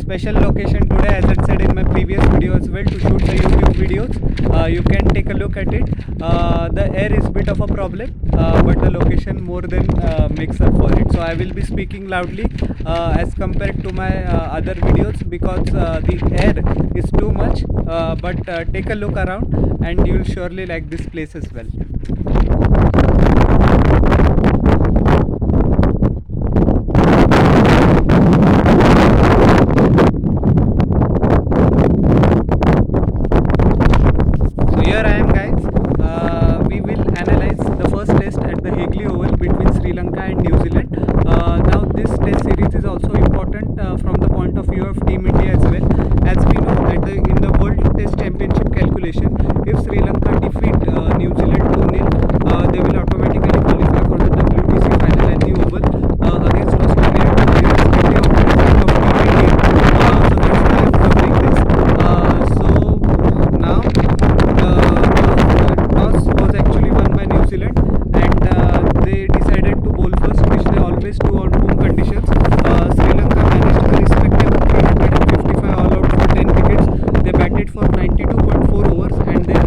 special location today, as I said in my previous video as well, to shoot the YouTube videos. You can take a look at it. The air is bit of a problem, but the location more than makes up for it. So I will be speaking loudly as compared to my other videos, because the air is too much. But take a look around and you will surely like this place as well. So here I am, guys. We will analyze the first test at the Hagley Oval between Sri Lanka and New Zealand. Now this test series is also important from the point of view of Team India as well. As we know that in the World Test Championship calculation, if Sri Lanka defeat New Zealand 2-0, they will automatically qualify for the WTC final at the Oval against Australia, irrespective of the result of T20. So that's why I am covering this. So now toss was actually won by New Zealand, and they decided to bowl first, which they always do on home conditions. Sri Lanka managed a respectable 355 all out for 10 wickets. They batted for 92.4 overs, and their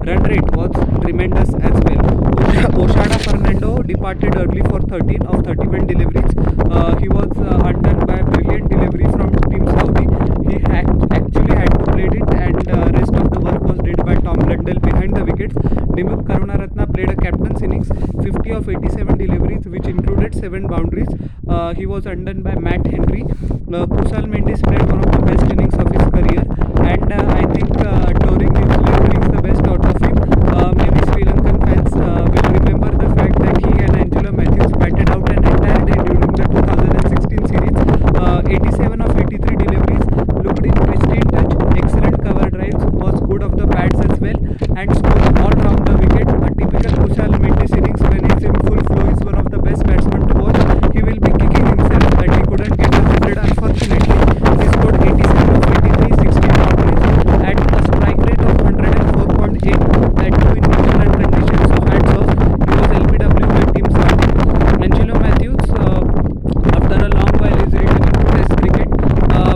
run rate was tremendous as well. Oshada Fernando departed early for 13 of 31 deliveries. He was undone by a brilliant delivery from Team Saudi. He actually had to play it, and rest of the work was did by Tom Blundell behind the wickets. Dimuk Karunaratne played a captain's innings, 50 of 87 deliveries, which included 7 boundaries. He was undone by Matt Henry. Kusal Mendes played one of the best innings of his career, and I think touring New Zealand brings the best out of him. Maybe Sri Lankan fans will remember the fact that he and Angelo Matthews batted out an entire day during the 2016 series. 87 of 83 deliveries, looked in pristine touch, excellent cover drives, was good of the pads as well, and scored all round the wicket. A typical Kusal Mendes innings when he's in full flow is one of the best batsmen to watch. He will be kicking himself that he couldn't get 100. Unfortunately, he scored 87 of 83, 16 boundaries, at a strike rate of 104.8. That too in New Zealand conditions. So hats off. He was LBW by Team Saudi. Angelo Matthews, after a long while, is returning to Test cricket,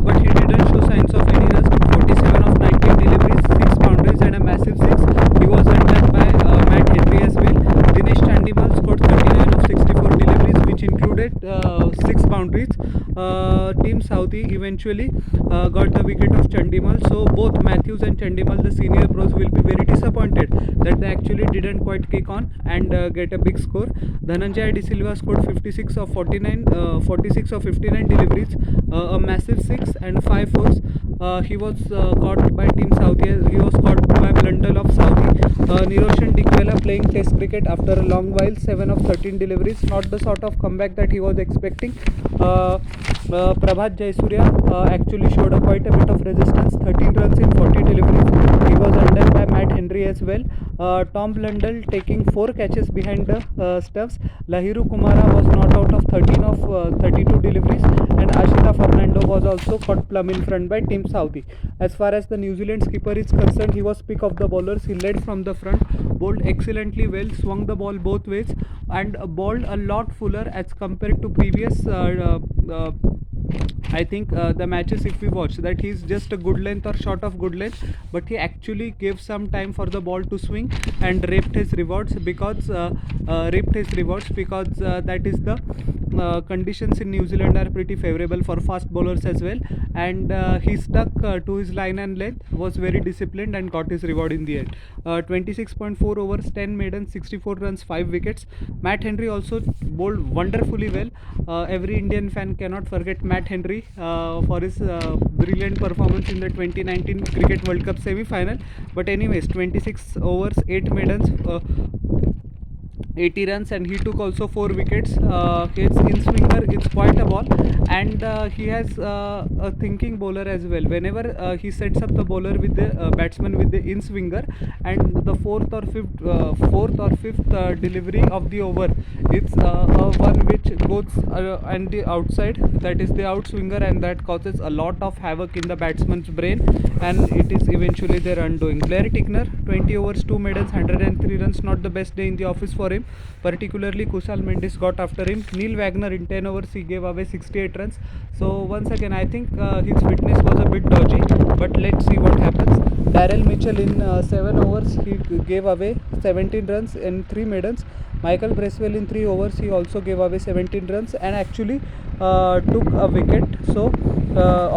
but he didn't show signs of any rust. 47 of 19 deliveries, 6 boundaries, and a massive 6. He was undone by Matt Henry as well. Dinesh Chandimal scored 39 of 64 deliveries, which included 6 boundaries. Team Saudi eventually got the wicket of Chandimal. So both Matthews and Chandimal, the senior pros, will be very disappointed that they actually didn't quite kick on and get a big score. Dhananjay De Silva scored 46 of 59 deliveries, a massive 6 and 5 fours. He was caught by Team Saudi. He was caught by Blundell of Saudi. Niroshan Dikvela playing Test cricket after a long while, 7 of 13 deliveries, not the sort of comeback that he was expecting. Prabhat Jayasuriya actually showed quite a bit of resistance, 13 runs in 40 deliveries. He was undone by Matt Henry as well. Tom Blundell taking 4 catches behind the stuffs. Lahiru Kumara was not out of 13 of 32 deliveries, and Ashita Fernando was also caught plumb in front by Team Saudi. As far as the New Zealand skipper is concerned, he was pick of the bowlers. He led from the front, bowled excellently well, swung the ball both ways, and bowled a lot fuller as compared to previous I think the matches, if we watch, that he's just a good length or short of good length, but he actually gave some time for the ball to swing and reaped his rewards, because that is the conditions in New Zealand are pretty favorable for fast bowlers as well, and he stuck to his line and length, was very disciplined, and got his reward in the end. 26.4 overs, 10 maidens, 64 runs, 5 wickets. Matt Henry also bowled wonderfully well. Every Indian fan cannot forget Matt Henry for his brilliant performance in the 2019 Cricket World Cup semi-final. But anyways, 26 overs, 8 maidens, 80 runs, and he took also 4 wickets. His in swinger, it's quite a ball, and he has a thinking bowler as well. Whenever he sets up the bowler with the batsman with the in swinger, and the fourth or fifth delivery of the over, it's one which goes on the outside, that is the out swinger, and that causes a lot of havoc in the batsman's brain, and it is eventually their undoing. Blair Tickner, 20 overs, 2 maidens, 103 runs, not the best day in the office for him. Particularly Kusal Mendes got after him. Neil Wagner in 10 overs he gave away 68 runs. So once again, I think his fitness was a bit dodgy, but let's see what happens. Daryl Mitchell in 7 overs he gave away 17 runs in 3 maidens. Michael Bracewell in 3 overs he also gave away 17 runs and actually took a wicket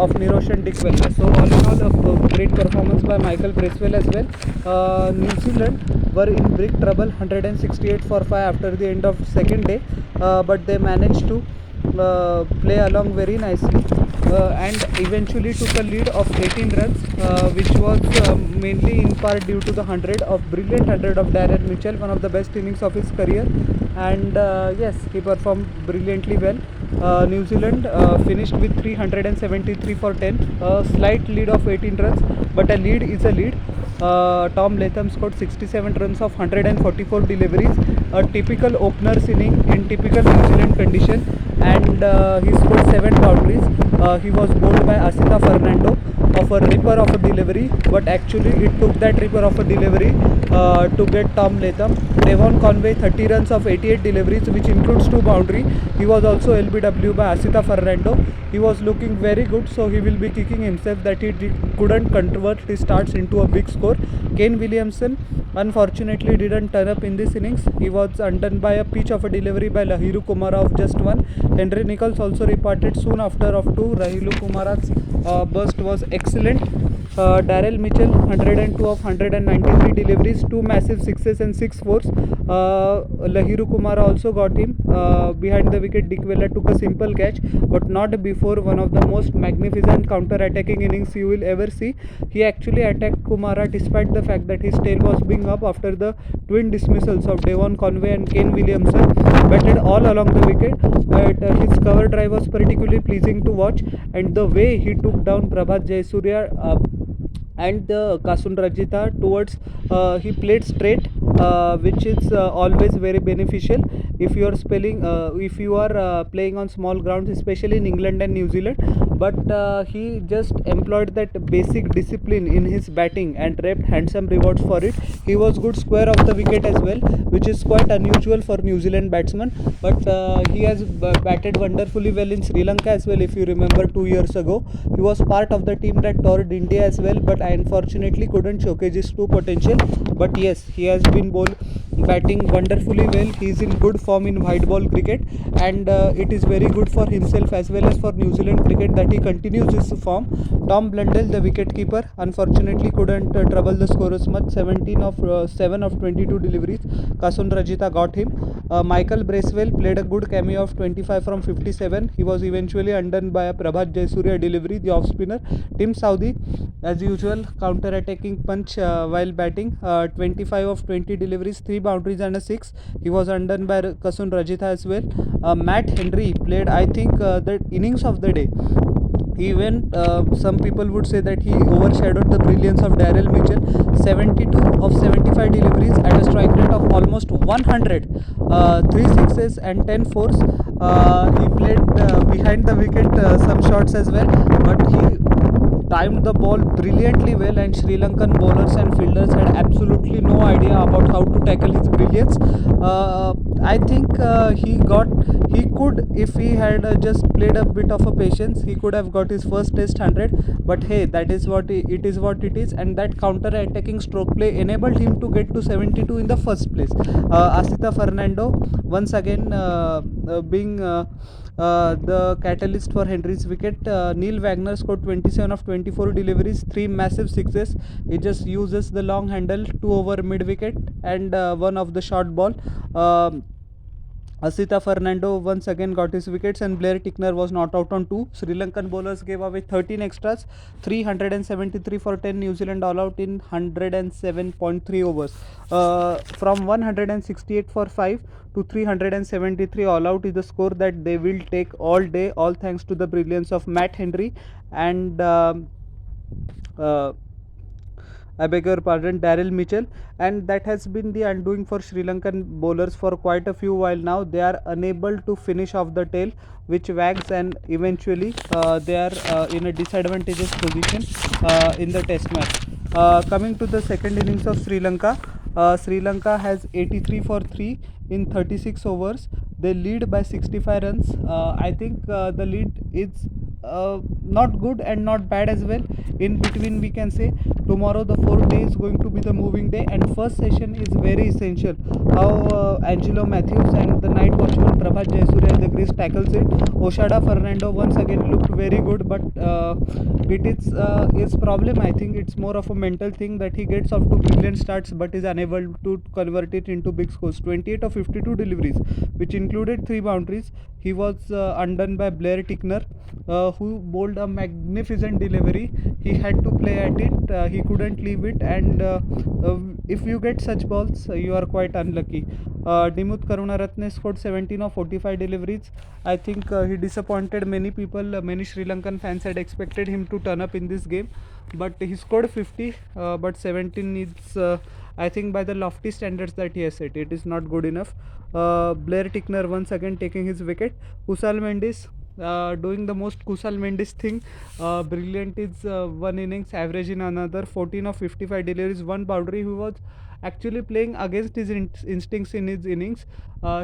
of Niroshan Dickwella. So all in all, a great performance by Michael Bracewell as well. New Zealand were in big trouble, 168 for 5 after the end of second day, but they managed to play along very nicely and eventually took a lead of 18 runs, which was mainly in part due to the brilliant 100 of Darren Mitchell, one of the best innings of his career. And yes, he performed brilliantly well. New Zealand finished with 373 for 10, a slight lead of 18 runs, but a lead is a lead. Tom Latham scored 67 runs of 144 deliveries, a typical opener's inning in typical New Zealand condition, and he scored 7 boundaries. He was bowled by Asita Fernando of a ripper of a delivery, but actually it took that ripper of a delivery to get Tom Latham. Devon Conway 30 runs of 88 deliveries, which includes 2 boundaries. He was also LBW by Asita Fernando. He was looking very good, so he will be kicking himself that he couldn't convert his starts into a big score. Kane Williamson unfortunately didn't turn up in this innings. He was undone by a pitch of a delivery by Lahiru Kumara of just 1. Henry Nichols also reported soon after of 2. Lahiru Kumara's burst was excellent. Daryl Mitchell 102 of 193 deliveries, 2 massive sixes and 6 fours. Lahiru Kumara also got him behind the wicket. Dickwella took a simple catch, but not before one of the most magnificent counter-attacking innings you will ever see. He actually attacked Kumara despite the fact that his tail was being up after the twin dismissals of Devon Conway and Kane Williamson. Batted all along the wicket. His cover drive was particularly pleasing to watch, and the way he took down Prabhat Jayasuriya and the Kasun Rajitha towards he played straight, which is always very beneficial if you are playing on small grounds, especially in England and New Zealand. But he just employed that basic discipline in his batting and reaped handsome rewards for it. He was good square of the wicket as well, which is quite unusual for New Zealand batsmen. But he has batted wonderfully well in Sri Lanka as well. If you remember 2 years ago, he was part of the team that toured India as well, but I unfortunately couldn't showcase his true potential. But yes, he has been batting wonderfully well. He is in good form in white ball cricket, and it is very good for himself as well as for New Zealand cricket that he continues his form. Tom Blundell, the wicketkeeper, unfortunately couldn't trouble the scorers much. 7 of 22 deliveries. Kasun Rajitha got him. Michael Bracewell played a good cameo of 25 from 57. He was eventually undone by a Prabhat Jayasuriya delivery, the off spinner. Tim Southee, as usual, counter-attacking punch while batting. 25 of 20 deliveries, 3 boundaries and a 6. He was undone by Kasun Rajitha as well. Matt Henry played, I think, the innings of the day. Even some people would say that he overshadowed the brilliance of Daryl Mitchell. 72 of 75 deliveries at a strike rate of almost 100, 3 sixes and 10 fours. He played behind the wicket some shots as well, but he timed the ball brilliantly well, and Sri Lankan bowlers and fielders had absolutely no idea about how to tackle his brilliance. I think he could, if he had just played a bit of a patience, he could have got his first test 100. But hey, that is what it is, and that counter-attacking stroke play enabled him to get to 72 in the first place. Asita Fernando once again being the catalyst for Henry's wicket. Neil Wagner scored 27 of 24 deliveries, 3 massive sixes. He just uses the long handle, 2 over mid wicket and 1 of the short ball. Asita Fernando once again got his wickets, and Blair Tickner was not out on 2. Sri Lankan bowlers gave away 13 extras, 373 for 10. New Zealand all out in 107.3 overs. From 168 for 5 to 373 all out is the score that they will take all day, all thanks to the brilliance of Matt Henry and I beg your pardon, Daryl Mitchell, and that has been the undoing for Sri Lankan bowlers for quite a few while now. They are unable to finish off the tail, which wags, and eventually they are in a disadvantageous position in the test match. Coming to the second innings of Sri Lanka, Sri Lanka has 83 for 3 in 36 overs. They lead by 65 runs. I think the lead is not good and not bad as well. In between, we can say tomorrow the fourth day is going to be the moving day, and first session is very essential. How Angelo Matthews and the night watchman Prabhat Jayasuriya at the crease tackles it. Oshada Fernando once again looked very good, but it is his problem. I think it's more of a mental thing that he gets off to brilliant starts but is unable to convert it into big scores. 28 of 52 deliveries, which included 3 boundaries. He was undone by Blair Tickner, who bowled a magnificent delivery. He had to play at it. He couldn't leave it, and if you get such balls, you are quite unlucky. Dimuth Karunaratne scored 17 of 45 deliveries. I think he disappointed many people. Many Sri Lankan fans had expected him to turn up in this game, but he scored 50, but 17 needs. I think by the lofty standards that he has set, it is not good enough. Blair Tickner once again taking his wicket. Kusal Mendis doing the most Kusal Mendis thing. Brilliant is one innings, average in another. 14 of 55 deliveries, one boundary. He was actually playing against his instincts in his innings.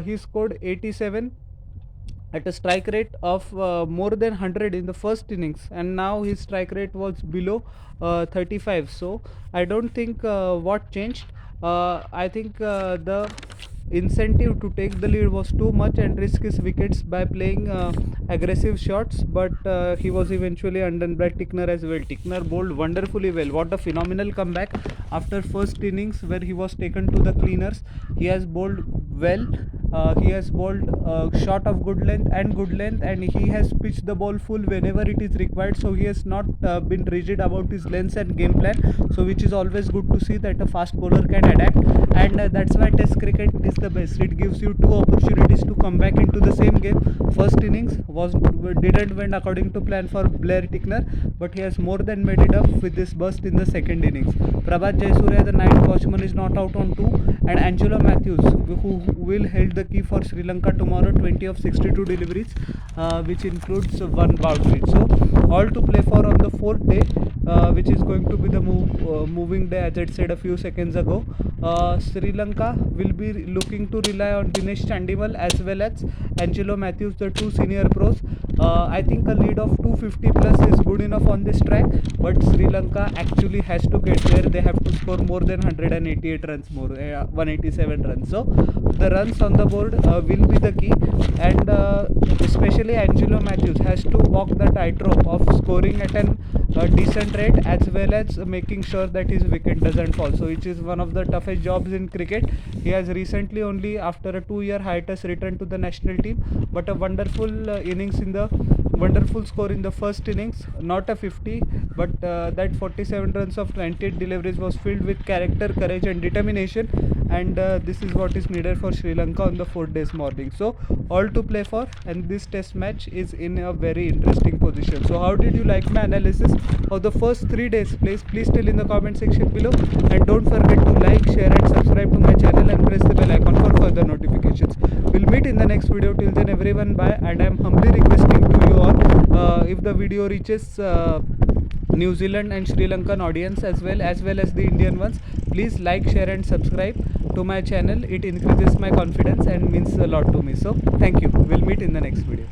He scored 87 at a strike rate of more than 100 in the first innings, and now his strike rate was below 35. So I don't think what changed. I think the incentive to take the lead was too much and risk his wickets by playing aggressive shots, but he was eventually undone by Tickner as well. Tickner bowled wonderfully well. What a phenomenal comeback after first innings where he was taken to the cleaners. He has bowled well. He has bowled shot of good length, and he has pitched the ball full whenever it is required. So he has not been rigid about his lengths and game plan. So which is always good to see that a fast bowler can adapt, and that's why Test cricket is the best. It gives you two opportunities to come back into the same game. First innings didn't went according to plan for Blair Tickner, but he has more than made it up with this burst in the second innings. Prabhat Jayasuriya, the night watchman, is not out on 2, and Angelo Matthews, who will hold the key for Sri Lanka tomorrow, 20 of 62 deliveries, which includes one boundary. So all to play for on the fourth day, which is going to be the moving day, as I said a few seconds ago. Sri Lanka will be looking to rely on Dinesh Chandimal as well as Angelo Matthews, the two senior pros. I think a lead of 250 plus is good enough on this track, but Sri Lanka actually has to get there. They have to score more than 188 runs, more 187 runs. So the runs on the board will be the key, and especially Angelo Matthews has to walk the tightrope of scoring at a decent rate as well as making sure that his wicket doesn't fall. So which is one of the toughest jobs in cricket. He has recently, only after a 2-year hiatus, returned to the national team, but a wonderful wonderful score in the first innings. Not a 50, but that 47 runs of 28 deliveries was filled with character, courage and determination, and this is what is needed for Sri Lanka on the 4th day's morning. So all to play for, and this test match is in a very interesting position. So how did you like my analysis of the first 3 days? Please tell in the comment section below, and don't forget to like, share and subscribe to my channel and press the bell icon for further notifications. We'll meet in the next video. Till then, everyone, bye, and I am humbly requesting to you all, if the video reaches New Zealand and Sri Lankan audience as well as the Indian ones, please like, share and subscribe to my channel. It increases my confidence and means a lot to me. So thank you. We'll meet in the next video.